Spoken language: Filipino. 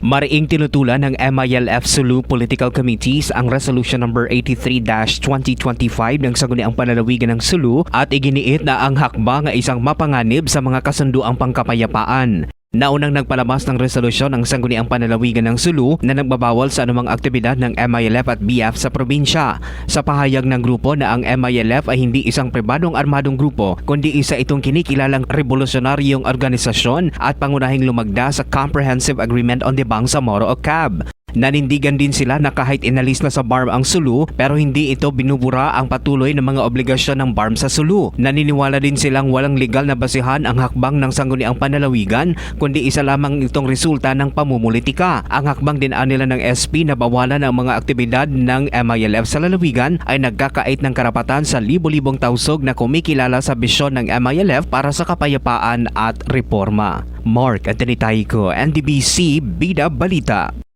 Mariing tinutulan ng MILF Sulu Political Committees ang Resolution number 83-2025 ng Sangguniang Panlalawigan ng Sulu at iginiit na ang hakbang ay isang mapanganib sa mga kasunduang pangkapayapaan. Naunang nagpalabas ng resolusyon ang Sangguniang Panlalawigan ng Sulu na nagbabawal sa anumang aktibidad ng MILF at BF sa probinsya. Sa pahayag ng grupo na ang MILF ay hindi isang pribadong armadong grupo kundi isa itong kinikilalang revolusyonaryong organisasyon at pangunahing lumagda sa Comprehensive Agreement on the Bangsamoro o CAB. Nanindigan din sila na kahit inalis na sa BARM ang Sulu pero hindi ito binubura ang patuloy na mga obligasyon ng BARM sa Sulu. Naniniwala din silang walang legal na basihan ang hakbang ng Sangguniang Panlalawigan kundi isa lamang itong resulta ng pamumulitika. Ang hakbang din nila ng SP na bawalan ang mga aktibidad ng MILF sa lalawigan ay nagkakait ng karapatan sa libo-libong tausog na kumikilala sa bisyon ng MILF para sa kapayapaan at reforma. Mark Anthony Taico, NDBC Bida Balita.